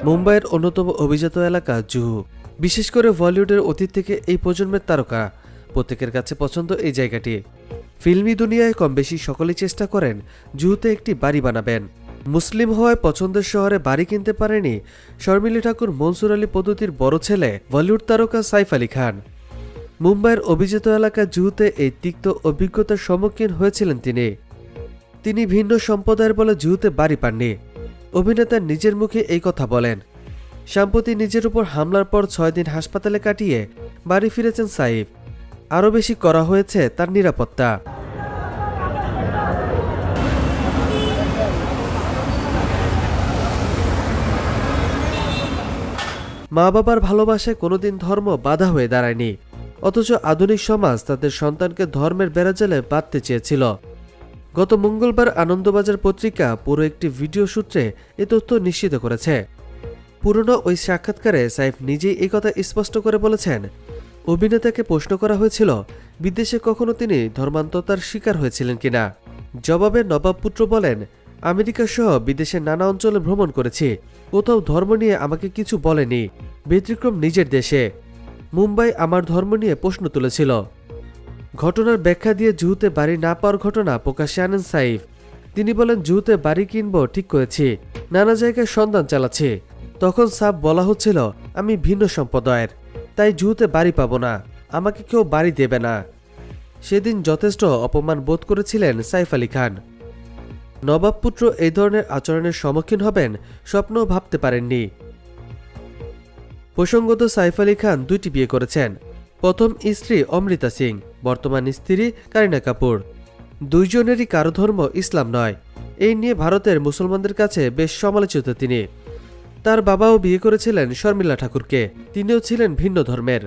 মুম্বাইয়ের অন্যতম অভিজাত এলাকা জুহু, বিশেষ করে বলিউডের অতীত থেকে এই প্রজন্মের তারকা প্রত্যেকের কাছে পছন্দ এই জায়গাটি। ফিল্মি দুনিয়ায় কম বেশি সকলেই চেষ্টা করেন জুহুতে একটি বাড়ি বানাবেন। মুসলিম হওয়ায় পছন্দের শহরে বাড়ি কিনতে পারেনি শর্মিলী ঠাকুর মনসুর আলী পদ্ধতির বড় ছেলে বলিউড তারকা সাইফ আলী খান। মুম্বাইয়ের অভিজাত এলাকা জুহুতে এই তিক্ত অভিজ্ঞতার সম্মুখীন হয়েছিলেন তিনি ভিন্ন সম্প্রদায়ের বলে জুহুতে বাড়ি পাননি। অভিনেতা নিজের মুখে এই কথা বলেন। সম্প্রতি নিজের উপর হামলার পর 6 দিন হাসপাতালে কাটিয়ে বাড়ি ফিরেছেন সাইফ। আরও বেশি করা হয়েছে তার নিরাপত্তা। মা বাবার ভালোবাসায় কোনোদিন ধর্ম বাধা হয়ে দাঁড়ায়নি, অথচ আধুনিক সমাজ তাদের সন্তানকে ধর্মের বেড়াজালে বাঁধতে চেয়েছিল। গত মঙ্গলবার আনন্দবাজার পত্রিকা পুরো একটি ভিডিও সূত্রে এ তথ্য নিশ্চিত করেছে। পুরনো ওই সাক্ষাৎকারে সাইফ নিজেই এই কথা স্পষ্ট করে বলেছেন। অভিনেতাকে প্রশ্ন করা হয়েছিল বিদেশে কখনো তিনি ধর্মান্তরতার শিকার হয়েছিলেন কিনা। জবাবে নবাব পুত্র বলেন, আমেরিকা সহ বিদেশের নানা অঞ্চলে ভ্রমণ করেছি, কোথাও ধর্ম নিয়ে আমাকে কিছু বলেনি, ব্যতিক্রম নিজের দেশে। মুম্বাই আমার ধর্ম নিয়ে প্রশ্ন তুলেছিল। ঘটনার ব্যাখ্যা দিয়ে জুহুতে বাড়ি না পাওয়ার ঘটনা প্রকাশ্যে আনেন সাইফ। তিনি বলেন, জুহুতে বাড়ি কিনব ঠিক করেছি, নানা জায়গায় সন্ধান চালাচ্ছি। তখন সাফ বলা হচ্ছিল আমি ভিন্ন সম্প্রদায়ের, তাই জুহুতে বাড়ি পাবো না, আমাকে কেউ বাড়ি দেবে না। সেদিন যথেষ্ট অপমান বোধ করেছিলেন সাইফ আলী খান। নবাবপুত্র এই ধরনের আচরণের সম্মুখীন হবেন স্বপ্নও ভাবতে পারেননি। প্রসঙ্গত সাইফ আলী খান 2টি বিয়ে করেছেন। প্রথম স্ত্রী অমৃতা সিং, বর্তমান স্ত্রী কারিনা কাপুর। দুইজনেরই কারো ধর্ম ইসলাম নয়। এই নিয়ে ভারতের মুসলমানদের কাছে বেশ সমালোচিত তিনি। তার বাবাও বিয়ে করেছিলেন শর্মিলা ঠাকুরকে, তিনিও ছিলেন ভিন্ন ধর্মের।